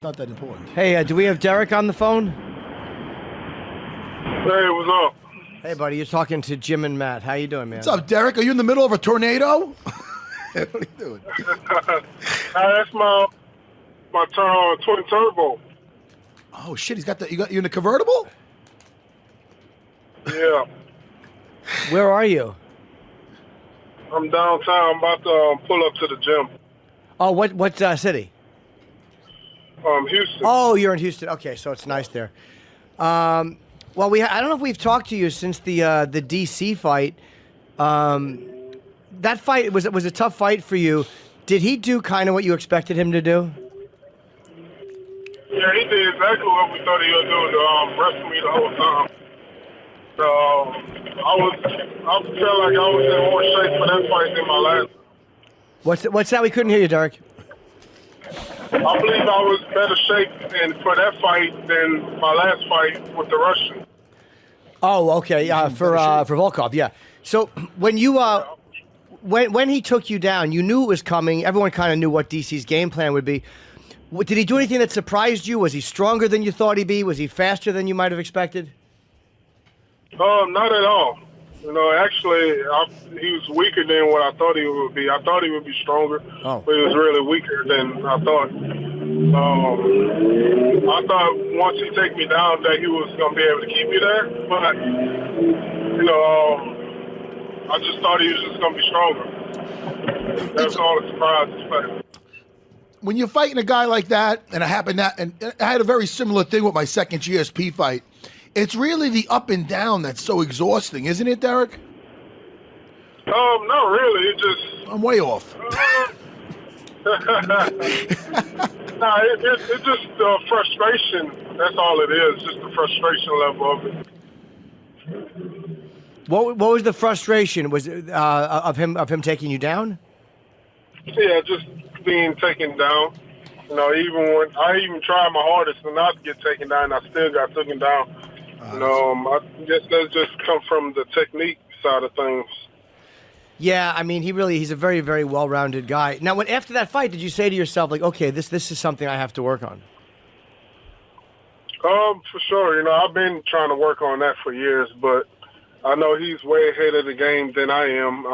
Not that important. Hey, do we have Derrick on the phone? Hey, what's up? Hey, buddy, you're talking to Jim and Matt. How you doing, man? What's up, Derrick? Are you in the middle of a tornado? What are you doing? That's my twin turbo. Oh shit! You in the convertible? Yeah, Where are you? I'm downtown. I'm about to pull up to the gym. Oh, what city? Houston. Oh, you're in Houston. Okay, so it's nice there. Well, I don't know if we've talked to you since the DC fight. That fight was a tough fight for you. Did he do kind of what you expected him to do? Yeah, he did exactly what we thought he would do. To wrestle me the whole time. So I felt like I was in more shape for that fight than my last. What's that? We couldn't hear you, Derrick. I believe I was better shape for that fight than my last fight with the Russian. Oh, okay. For Volkov, yeah. So when you when he took you down, you knew it was coming. Everyone kind of knew what DC's game plan would be. Did he do anything that surprised you? Was he stronger than you thought he'd be? Was he faster than you might have expected? Not at all. You know, actually, he was weaker than what I thought he would be. I thought he would be stronger, but he was really weaker than I thought. I thought once he take me down that he was going to be able to keep me there, but, you know, I just thought he was just going to be stronger. That's all the surprise. When you're fighting a guy like that, and I had a very similar thing with my second GSP fight, it's really the up and down that's so exhausting, isn't it, Derrick? Not really. It just... I'm way off. It's just frustration. That's all it is, just the frustration level of it. What was the frustration? Was it of him taking you down? Yeah, just being taken down. You know, even when I tried my hardest to not get taken down, I still got taken down. I guess that just come from the technique side of things. Yeah, I mean, he's a very, very well-rounded guy. Now, after that fight, did you say to yourself, like, okay, this is something I have to work on? For sure. You know, I've been trying to work on that for years, but I know he's way ahead of the game than I am.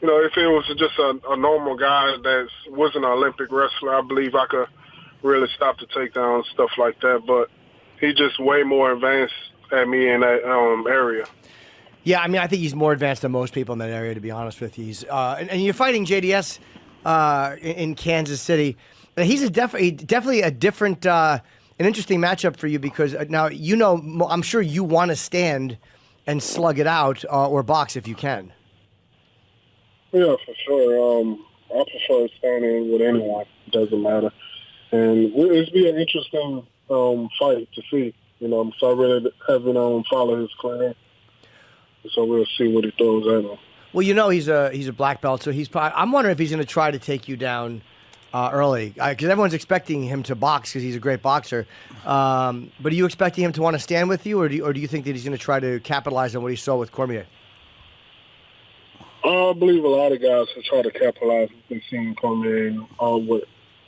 You know, if it was just a normal guy that wasn't an Olympic wrestler, I believe I could really stop the takedown and stuff like that. But he's just way more advanced at me in that area. Yeah, I mean, I think he's more advanced than most people in that area, to be honest with you. And you're fighting JDS in Kansas City. He's definitely a different, an interesting matchup for you because now, you know, I'm sure you want to stand and slug it out or box if you can. Yeah, for sure. I prefer standing with anyone. It doesn't matter. And it's be an interesting fight to see. You know, so I really haven't followed his career. So we'll see what he throws at him. Well, you know, he's a black belt, so I'm wondering if he's going to try to take you down early because everyone's expecting him to box because he's a great boxer. But are you expecting him to want to stand with you, or do you think that he's going to try to capitalize on what he saw with Cormier? I believe a lot of guys have tried to capitalize on seeing Cormier and with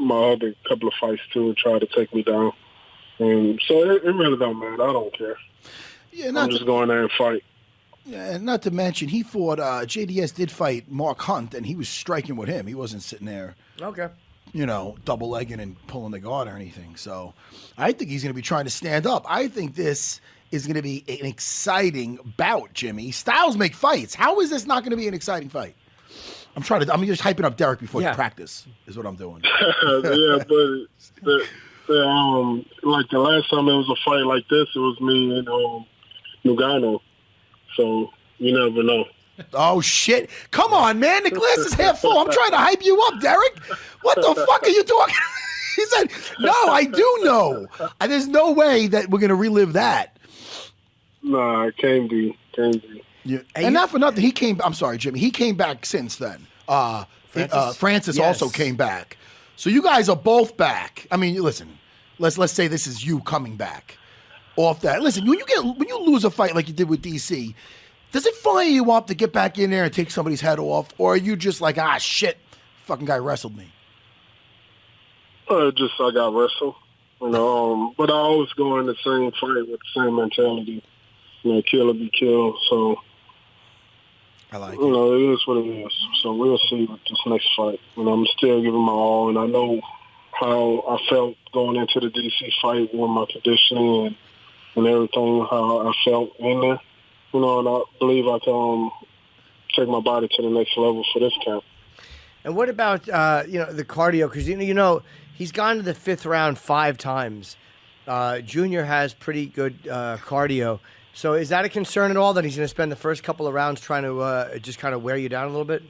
my other couple of fights too, and try to take me down. And so it really don't matter. I don't care. Yeah, I'm just going there and fight. Yeah, and not to mention, he fought, JDS did fight Mark Hunt, and he was striking with him. He wasn't sitting there, you know, double-legging and pulling the guard or anything. So I think he's going to be trying to stand up. I think this is going to be an exciting bout, Jimmy. Styles make fights. How is this not going to be an exciting fight? I'm just hyping up Derrick before you practice, is what I'm doing. Yeah, but like the last time there was a fight like this, it was me and Nagano. So you never know. Oh, shit. Come on, man. The glass is half full. I'm trying to hype you up, Derrick. What the fuck are you talking? He said, no, I do know. And there's no way that we're going to relive that. Nah, it can't be. Yeah. And not for nothing, I'm sorry, Jimmy. He came back since then. Francis also came back. So you guys are both back. I mean, listen, let's say this is you coming back off that. Listen, when you lose a fight like you did with DC, does it fire you up to get back in there and take somebody's head off? Or are you just like, shit, fucking guy wrestled me? Just I got wrestled, but I always go in the same fight with the same mentality, kill or be killed. So, I like it. It is what it is. So we'll see with this next fight. I'm still giving my all, and I know how I felt going into the DC fight with my conditioning and everything, how I felt in there. And I believe I can take my body to the next level for this camp. And what about the cardio? Because he's gone to the 5th round 5 times. Junior has pretty good cardio. So is that a concern at all that he's going to spend the first couple of rounds trying to just kind of wear you down a little bit?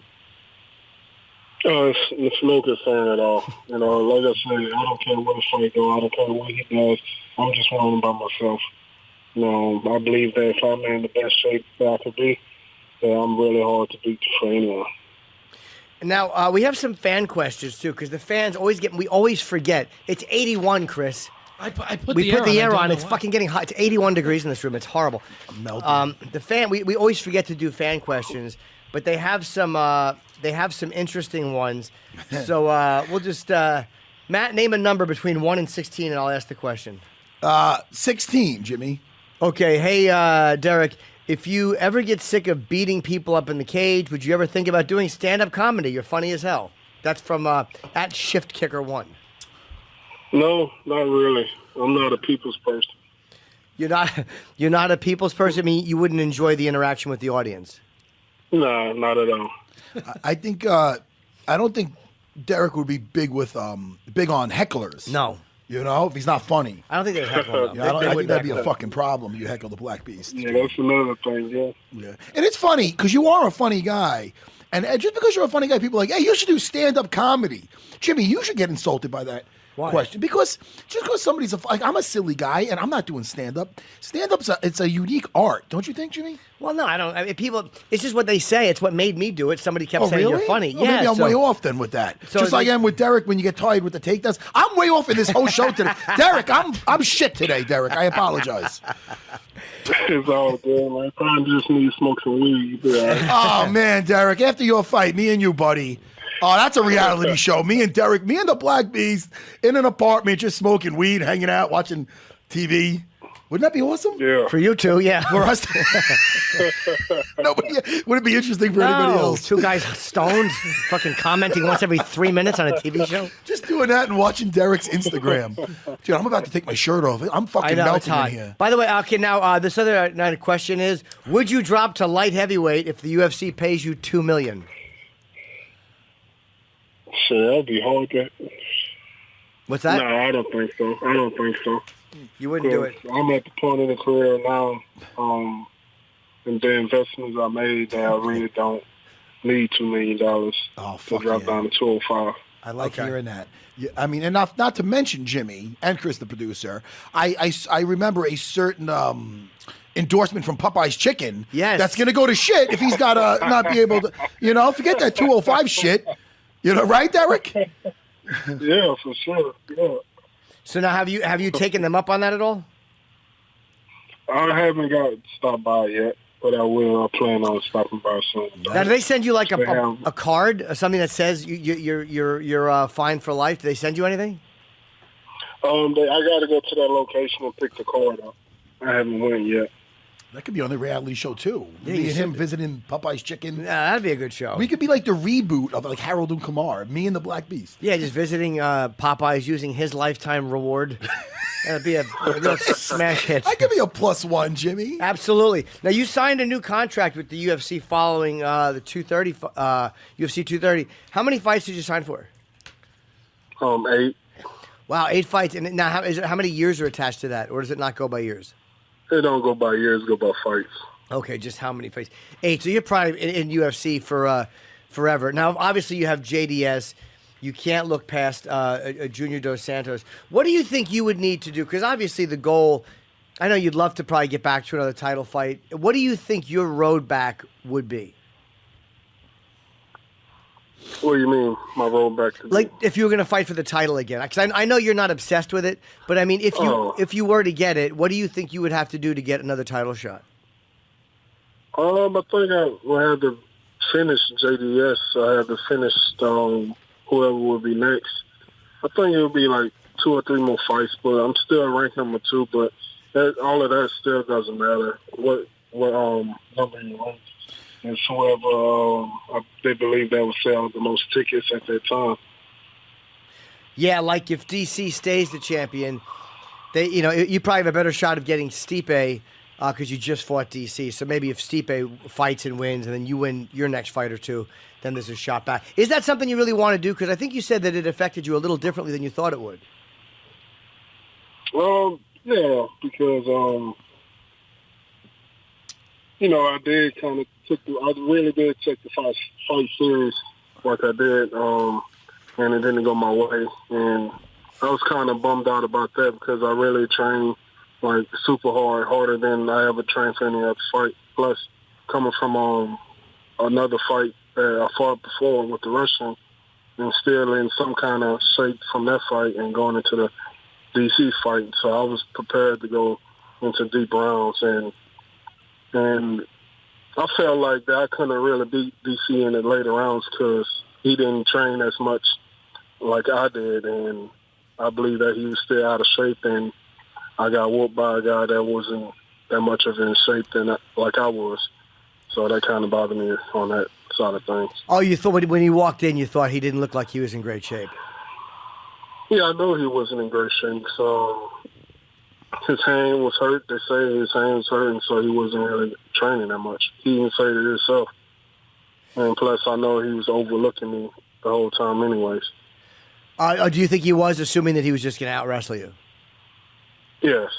It's no concern at all. Like I said, I don't care what the fight goes. I don't care what he does. I'm just worrying about myself. I believe that if I'm in the best shape that I could be, that I'm really hard to beat for anyone. Now, we have some fan questions, too, because the fans we always forget. It's 81, Chris. We put the air on. It's fucking getting hot. It's 81 degrees in this room. It's horrible. Melting. We always forget to do fan questions, but they have some interesting ones. So we'll just Matt, name a number between 1 and 16, and I'll ask the question. 16, Jimmy. Okay. Hey, Derrick, if you ever get sick of beating people up in the cage, would you ever think about doing stand-up comedy? You're funny as hell. That's from at Shift Kicker 1. No, not really. I'm not a people's person. You're not a people's person? I mean, you wouldn't enjoy the interaction with the audience? No, not at all. I think I don't think Derrick would be big on hecklers. No. If he's not funny. I don't think they'd heckle him. I think that'd be a fucking problem. You heckle the Black Beast. Yeah, that's another thing. Yeah, and it's funny because you are a funny guy, and just because you're a funny guy, people are like, hey, you should do stand-up comedy. Jimmy, you should get insulted by that. Why? Question. Because somebody's I'm a silly guy and I'm not doing stand-up. Stand-up's it's a unique art, don't you think, Jimmy? Well, no, I don't. I mean, people, it's just what they say. It's what made me do it. Somebody kept saying really? you're funny. Oh, maybe I'm way off then with that. Just like I am with Derrick when you get tired with the takedowns. I'm way off in this whole show today. Derrick, I'm shit today, Derrick. I apologize. It's all good, man. Probably just need to smoke some weed. Oh, man, Derrick, after your fight, me and you, buddy. Oh, that's a reality show. Me and Derrick, me and the Black Beast in an apartment, just smoking weed, hanging out, watching TV. Wouldn't that be awesome? Yeah. For you two, yeah. For us. Nobody. Would it be interesting for anybody else? 2 guys stoned, fucking commenting once every 3 minutes on a TV show. Just doing that and watching Derrick's Instagram. Dude, I'm about to take my shirt off. I'm fucking melting in here. By the way, okay, now this other question is, would you drop to light heavyweight if the UFC pays you $2 million? Shit, that'd be hard. What's that? No, I don't think so. You wouldn't do it. I'm at the point in the career now, and the investments I made that I really don't need $2 million to drop down to 205. I like hearing that. Yeah, I mean, and not to mention Jimmy and Chris, the producer. I remember a certain endorsement from Popeye's Chicken. Yes. That's going to go to shit if he's got to not be able to, forget that 205 shit. Right, Derrick? Yeah, for sure. Yeah. So now, have you taken them up on that at all? I haven't got stopped by yet, but I will. I plan on stopping by soon. Now, do they send you like a card, something that says you're fine for life? Do they send you anything? I got to go to that location and pick the card up. I haven't went yet. That could be on the reality show too. Yeah, me and him visiting Popeye's Chicken. Yeah, that'd be a good show. We could be like the reboot of like Harold and Kumar, me and the Black Beast. Yeah, just visiting Popeye's using his lifetime reward. That'd be a real smash hit. I could be a +1, Jimmy. Absolutely. Now you signed a new contract with the UFC following the 230 UFC 230. How many fights did you sign for? 8. Wow, 8 fights. And now, how many years are attached to that, or does it not go by years? It don't go by years, go by fights. Okay, just how many fights? 8. So you're probably in UFC for forever. Now, obviously, you have JDS. You can't look past a Junior Dos Santos. What do you think you would need to do? Because obviously the goal, I know you'd love to probably get back to another title fight. What do you think your road back would be? What do you mean, my road back to like if you were going to fight for the title again? Because I know you're not obsessed with it, but I mean, if you were to get it, what do you think you would have to do to get another title shot? I think I would have to finish JDS. I have to finish whoever would be next. I think it'll be like 2 or 3 more fights, but I'm still ranking number 2. But all of that still doesn't matter. What number you rank is whoever they believe that will sell the most tickets at that time. Yeah, like if DC stays the champion, you probably have a better shot of getting Stipe because you just fought DC. So maybe if Stipe fights and wins, and then you win your next fight or two, then there's a shot back. Is that something you really want to do? Because I think you said that it affected you a little differently than you thought it would. Yeah, because I did kind of I really did take the fight serious like I did, and it didn't go my way, and I was kind of bummed out about that because I really trained like super hard, harder than I ever trained for any other fight. Plus, coming from another fight that I fought before with the Russian, and still in some kind of shape from that fight, and going into the DC fight, so I was prepared to go into deep rounds, and I felt like that I couldn't really beat DC in the later rounds because he didn't train as much like I did, and I believe that he was still out of shape, and I got whooped by a guy that wasn't that much of in shape like I was. So that kind of bothered me on that side of things. Oh, you thought when he walked in, you thought he didn't look like he was in great shape? Yeah, I know he wasn't in great shape. So his hand was hurt. They say his hand was hurting, so he wasn't really training that much. He even said it himself. And plus, I know he was overlooking me the whole time anyways. Do you think he was, assuming that he was just going to out-wrestle you? Yes,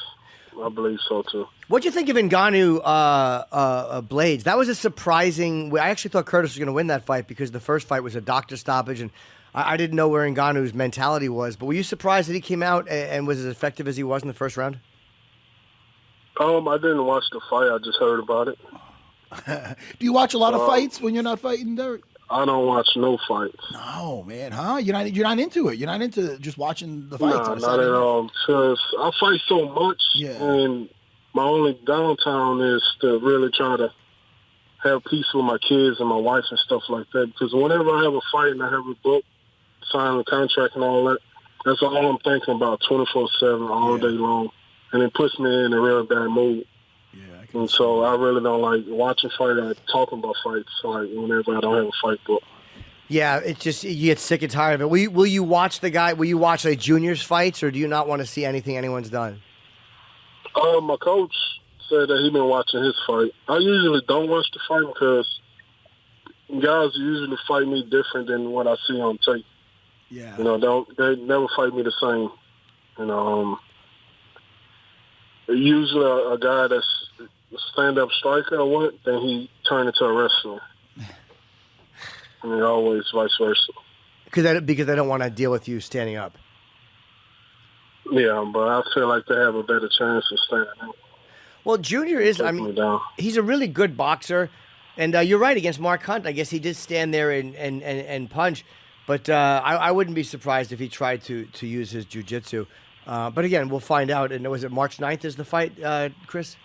I believe so, too. What'd you think of Ngannou Blades? That was a surprising... I actually thought Curtis was going to win that fight because the first fight was a doctor stoppage, and I didn't know where Ngannou's mentality was. But were you surprised that he came out and was as effective as he was in the first round? I didn't watch the fight. I just heard about it. Do you watch a lot of fights when you're not fighting, Derrick? I don't watch no fights. No, man, huh? You're not into it. You're not into just watching the fights. No, not at all. Because I fight so much, and my only downtime is to really try to have peace with my kids and my wife and stuff like that. Because whenever I have a fight and I have a book, sign a contract and all that, that's all I'm thinking about 24/7 all day long, and it puts me in a real bad mood. And so I really don't like watching fights or talking about fights, like whenever I don't have a fight book. Yeah, it's just you get sick and tired of it. Will you watch Will you watch like juniors fights, or do you not want to see anything anyone's done? My coach said that he's been watching his fight. I usually don't watch the fight because guys usually fight me different than what I see on tape. Yeah. They never fight me the same. Usually a guy that's a stand-up striker or what, then he turned into a wrestler. And always vice versa. Because they don't want to deal with you standing up. Yeah, but I feel like they have a better chance of standing up. Well, Junior is, he's a really good boxer. And you're right, against Mark Hunt, I guess he did stand there and punch. But I wouldn't be surprised if he tried to use his jiu-jitsu. But again, we'll find out. And was it March 9th is the fight, Chris?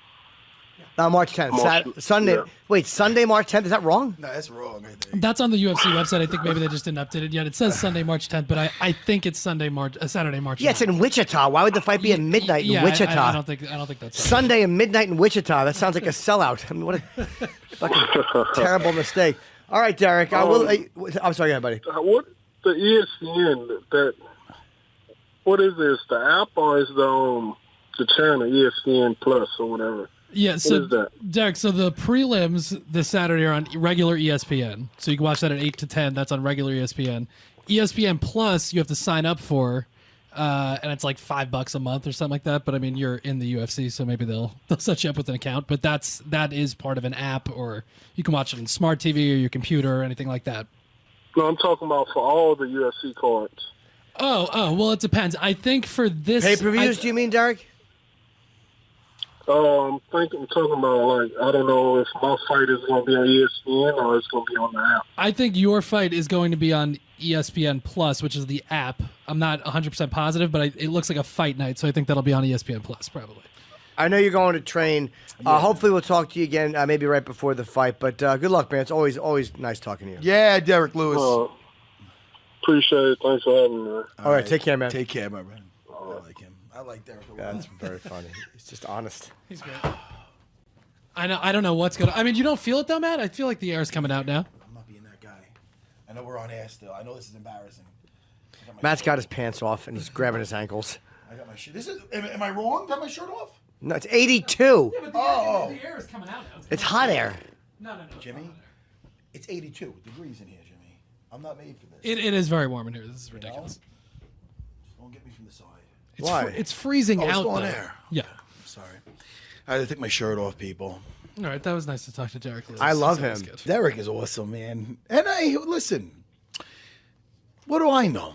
No, March 10th. Sunday. Yeah. Wait, Sunday, March 10th? Is that wrong? No, that's wrong, I think. That's on the UFC website. I think maybe they just didn't update it yet. It says Sunday, March 10th, but I think it's Saturday, March 9th. Yeah, it's in Wichita. Why would the fight be at midnight in Wichita? I don't think that's Sunday at midnight in Wichita. That sounds like a sellout. I mean, what a fucking terrible mistake. All right, Derrick. I'm sorry, yeah, buddy. What the ESPN? What is this? The app or is the channel ESPN Plus or whatever? Yeah, so Derrick, so the prelims this Saturday are on regular ESPN. So you can watch that at 8 to 10. That's on regular ESPN. ESPN Plus, you have to sign up for, and it's like $5 a month or something like that. But I mean, you're in the UFC, so maybe they'll set you up with an account. But that is part of an app, or you can watch it on smart TV or your computer or anything like that. No, I'm talking about for all the UFC cards. Oh, well, it depends. I think for this pay-per-views, do you mean, Derrick? I'm talking about, like, I don't know if my fight is going to be on ESPN or it's going to be on the app. I think your fight is going to be on ESPN Plus, which is the app. I'm not 100% positive, but it looks like a fight night, so I think that'll be on ESPN Plus probably. I know you're going to train. Hopefully we'll talk to you again maybe right before the fight, but good luck, man. It's always nice talking to you. Yeah, Derrick Lewis. Appreciate it. Thanks for having me, man. All right, take care, man. Take care, my friend. I like him. I like Derrick Lewis. That's very funny. He's just honest. He's great. I don't know what's going on. I mean, you don't feel it though, Matt? I feel like the air's coming out now. I'm not being that guy. I know we're on air still. I know this is embarrassing. Matt's got his pants off and he's grabbing his ankles. I got my shirt. Am I wrong? Got my shirt off? No, it's 82. Yeah, but the air is coming out now. It's hot air. No. Jimmy, it's 82 degrees in here, Jimmy. I'm not made for this. It is very warm in here. This is ridiculous. Just don't get me from the side. Why? It's freezing It's out on though. air. Yeah. Sorry. I had to take my shirt off, people. All right, that was nice to talk to Derrick Lewis. I love That was him. good. Derrick is awesome, man. And listen, what do I know?